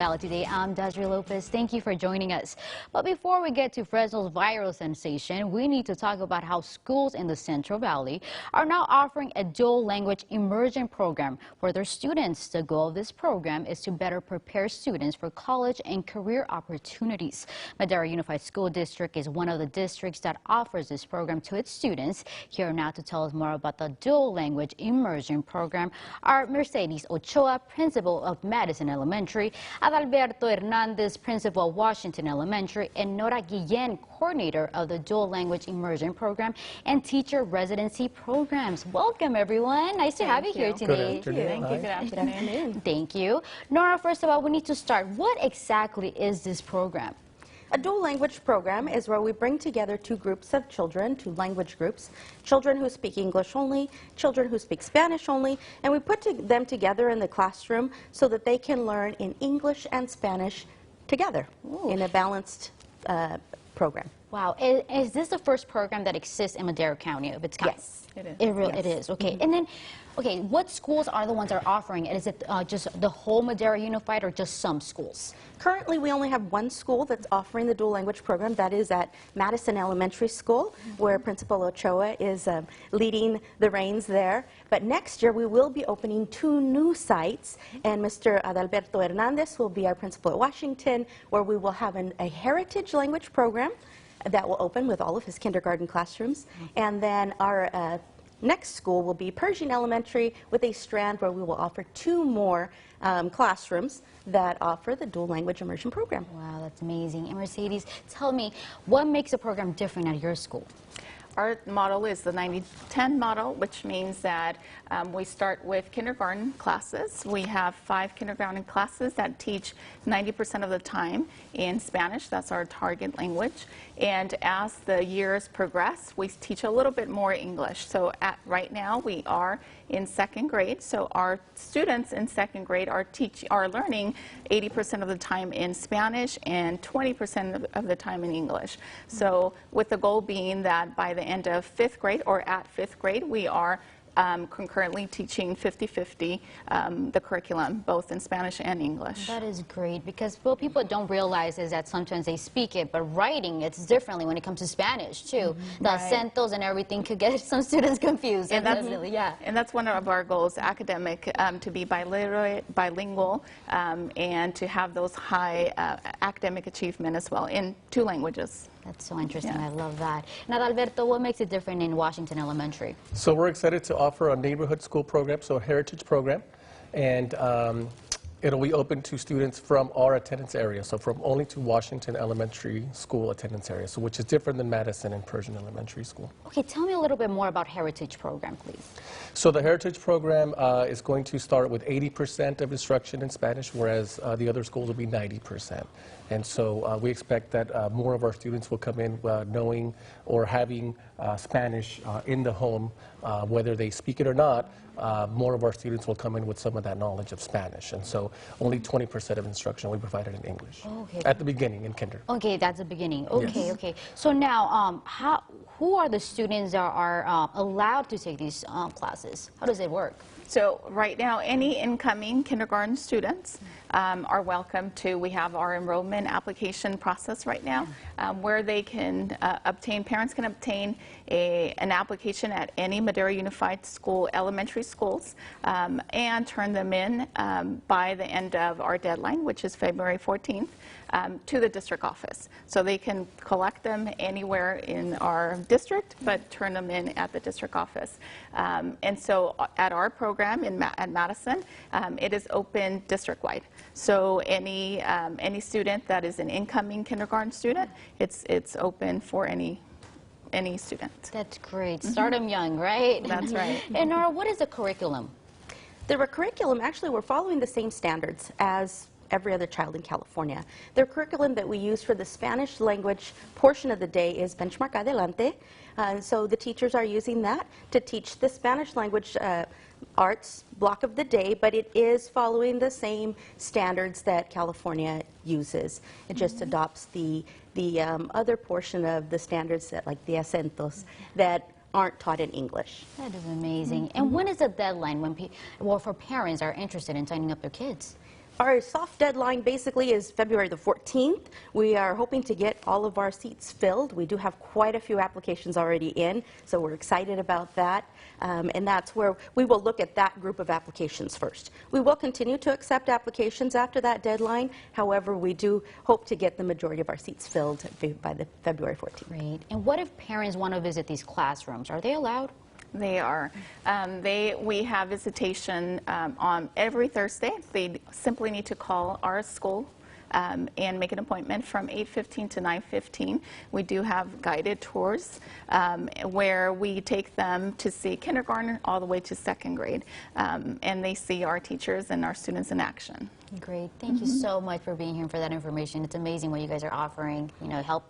Valley today. I'm Desiree Lopez. Thank you for joining us. But before we get to Fresno's viral sensation, we need to talk about how schools in the Central Valley are now offering a dual language immersion program for their students. The goal of this program is to better prepare students for college and career opportunities. Madera Unified School District is one of the districts that offers this program to its students. Here now to tell us more about the dual language immersion program are Mercedes Ochoa, principal of Madison Elementary, Adalberto Hernandez, principal of Washington Elementary, and Nora Guillen, coordinator of the Dual Language Immersion Program and Teacher Residency Programs. Welcome, everyone. Nice to have you here today. Good afternoon. Thank you. Nora, first of all, we need to start. What exactly is this program? A dual language program is where we bring together two groups of children, two language groups, children who speak English only, children who speak Spanish only, and we put them together in the classroom so that they can learn in English and Spanish together in a balanced program. Wow. Is this the first program that exists in Madera County of its kind? Yes. It is. It is. Okay. And then, okay, what schools are the ones that are offering it? Is it just the whole Madera Unified or just some schools? Currently, we only have one school that's offering the dual language program. That is at Madison Elementary School, where Principal Ochoa is leading the reins there. But next year, we will be opening two new sites, and Mr. Adalberto Hernandez will be our principal at Washington, where we will have a heritage language program that will open with all of his kindergarten classrooms. And then our next school will be Pershing Elementary with a strand where we will offer two more classrooms that offer the dual language immersion program. Wow, that's amazing. And Mercedes, tell me, what makes the program different at your school? Our model is the 90-10 model, which means that we start with kindergarten classes. We have 5 kindergarten classes that teach 90% of the time in Spanish. That's our target language. And as the years progress, we teach a little bit more English. So right now we are in 2nd grade. So our students in 2nd grade are learning 80% of the time in Spanish and 20% of the time in English. So with the goal being that by the end of 5th grade or at 5th grade, we are concurrently teaching 50-50 the curriculum, both in Spanish and English. That is great, because what people don't realize is that sometimes they speak it, but writing it's differently when it comes to Spanish too. The acentos and everything could get some students confused. And that's one of our goals, academic, to be bilingual and to have those high academic achievement as well in 2 languages. That's so interesting. I love that. Now, Alberto, what makes it different in Washington Elementary? So we're excited to offer a neighborhood school program, so a heritage program, and it'll be open to students from our attendance area, so from only to Washington Elementary School attendance area, so which is different than Madison and Pershing Elementary School. Okay, tell me a little bit more about Heritage Program, please. So the Heritage Program is going to start with 80% of instruction in Spanish, whereas the other schools will be 90%. And so we expect that more of our students will come in knowing or having Spanish in the home, whether they speak it or not. More of our students will come in with some of that knowledge of Spanish. And so only 20% of instruction will be provided in English at the beginning in kinder. Okay, that's the beginning. Okay, Yes. okay. So now, who are the students that are allowed to take these classes? How does it work? So right now, any incoming kindergarten students are welcome to. We have our enrollment application process right now, where they can parents can obtain an application at any Madera Unified School elementary schools and turn them in by the end of our deadline, which is February 14th. To the district office. So they can collect them anywhere in our district, but turn them in at the district office. And so at our program at Madison, it is open district-wide. So any student that is an incoming kindergarten student, it's open for any student. That's great. Start them young, right? That's right. And Nora, what is the curriculum? The curriculum, actually, we're following the same standards as every other child in California. The curriculum that we use for the Spanish language portion of the day is Benchmark Adelante. So the teachers are using that to teach the Spanish language arts block of the day, but it is following the same standards that California uses. It just adopts the other portion of the standards, that, like the acentos, that aren't taught in English. That is amazing. And when is the deadline when for parents are interested in signing up their kids? Our soft deadline basically is February the 14th. We are hoping to get all of our seats filled. We do have quite a few applications already in, so we're excited about that. And that's where we will look at that group of applications first. We will continue to accept applications after that deadline. However, we do hope to get the majority of our seats filled by the February 14th. Great. And what if parents want to visit these classrooms? Are they allowed? They are. We have visitation on every Thursday. They simply need to call our school and make an appointment from 8:15 to 9:15. We do have guided tours where we take them to see kindergarten all the way to second grade, and they see our teachers and our students in action. Great. Thank you so much for being here and for that information. It's amazing what you guys are offering, help